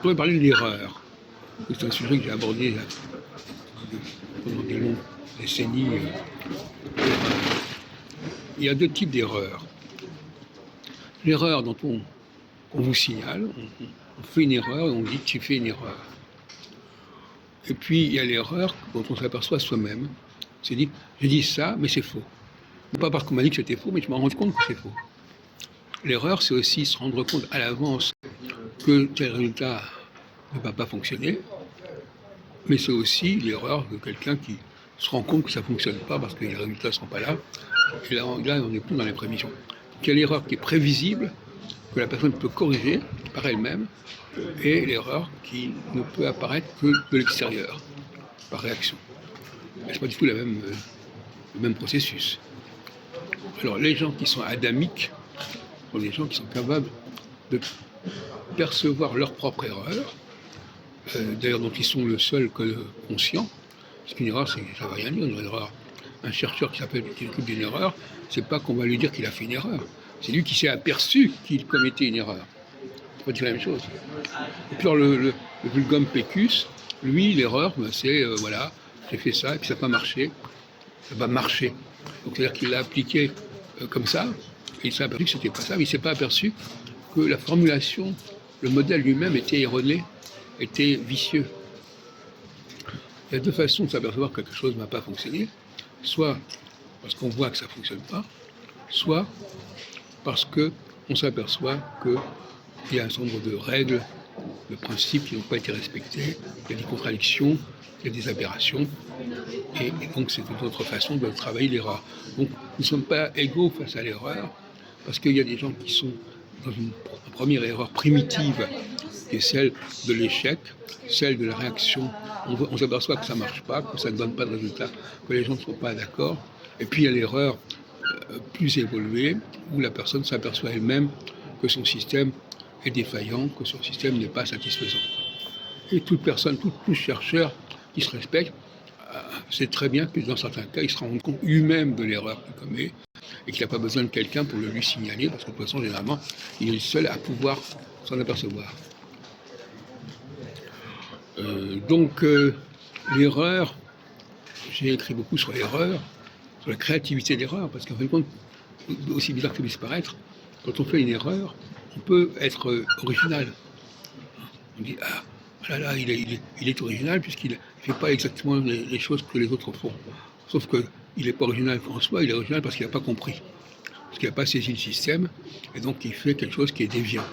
pourrais parler de l'erreur. C'est un sujet que j'ai abordé pendant des longues décennies. Il y a deux types d'erreurs. L'erreur dont on vous signale, on fait une erreur et on dit que tu fais une erreur. Et puis il y a l'erreur dont on s'aperçoit soi-même. C'est dit, j'ai dit ça, mais c'est faux. Pas parce qu'on m'a dit que c'était faux, mais je me rends compte que c'est faux. L'erreur, c'est aussi se rendre compte à l'avance que tel résultat ne va pas fonctionner, mais c'est aussi l'erreur de quelqu'un qui se rend compte que ça ne fonctionne pas parce que les résultats ne sont pas là. Et là, on n'est plus dans les prévisions. Donc, il y a l'erreur qui est prévisible, que la personne peut corriger par elle-même, et l'erreur qui ne peut apparaître que de l'extérieur, par réaction. Mais ce n'est pas du tout le même processus. Alors, les gens qui sont adamiques sont des gens qui sont capables de percevoir leur propre erreur, d'ailleurs dont ils sont le seul conscient, parce qu'une erreur, ça ne veut rien dire, une erreur. Un chercheur qui s'occupe d'une erreur, c'est pas qu'on va lui dire qu'il a fait une erreur, c'est lui qui s'est aperçu qu'il commettait une erreur. C'est pas dire la même chose. Et puis alors, le vulgum pecus, lui, l'erreur, c'est voilà, j'ai fait ça, et puis ça n'a pas marché, ça va marcher. Donc c'est-à-dire qu'il l'a appliqué comme ça, et il s'est aperçu que c'était pas ça, mais il ne s'est pas aperçu que la formulation, le modèle lui-même était erroné, était vicieux. Il y a deux façons de s'apercevoir que quelque chose n'a pas fonctionné, soit parce qu'on voit que ça ne fonctionne pas, soit parce qu'on s'aperçoit qu'il y a un certain nombre de règles, de principes qui n'ont pas été respectés, il y a des contradictions, il y a des aberrations, et donc c'est une autre façon de travailler l'erreur. Donc nous ne sommes pas égaux face à l'erreur, parce qu'il y a des gens qui sont dans une première erreur primitive, qui est celle de l'échec, celle de la réaction. On s'aperçoit que ça ne marche pas, que ça ne donne pas de résultat, que les gens ne sont pas d'accord. Et puis il y a l'erreur plus évoluée, où la personne s'aperçoit elle-même que son système est défaillant, que son système n'est pas satisfaisant. Et toute personne, tout chercheur qui se respecte, sait très bien que dans certains cas, il se rend compte lui-même de l'erreur qu'il commet et qu'il n'a pas besoin de quelqu'un pour le lui signaler, parce que de toute façon, généralement, il est le seul à pouvoir s'en apercevoir. Donc, l'erreur, j'ai écrit beaucoup sur l'erreur, sur la créativité de l'erreur, parce qu'en fin de compte, aussi bizarre que ça puisse paraître, quand on fait une erreur, on peut être original. On dit, ah là là, il est original puisqu'il ne fait pas exactement les choses que les autres font. Sauf qu'il n'est pas original en soi, il est original parce qu'il n'a pas compris, parce qu'il n'a pas saisi le système, et donc il fait quelque chose qui est déviant.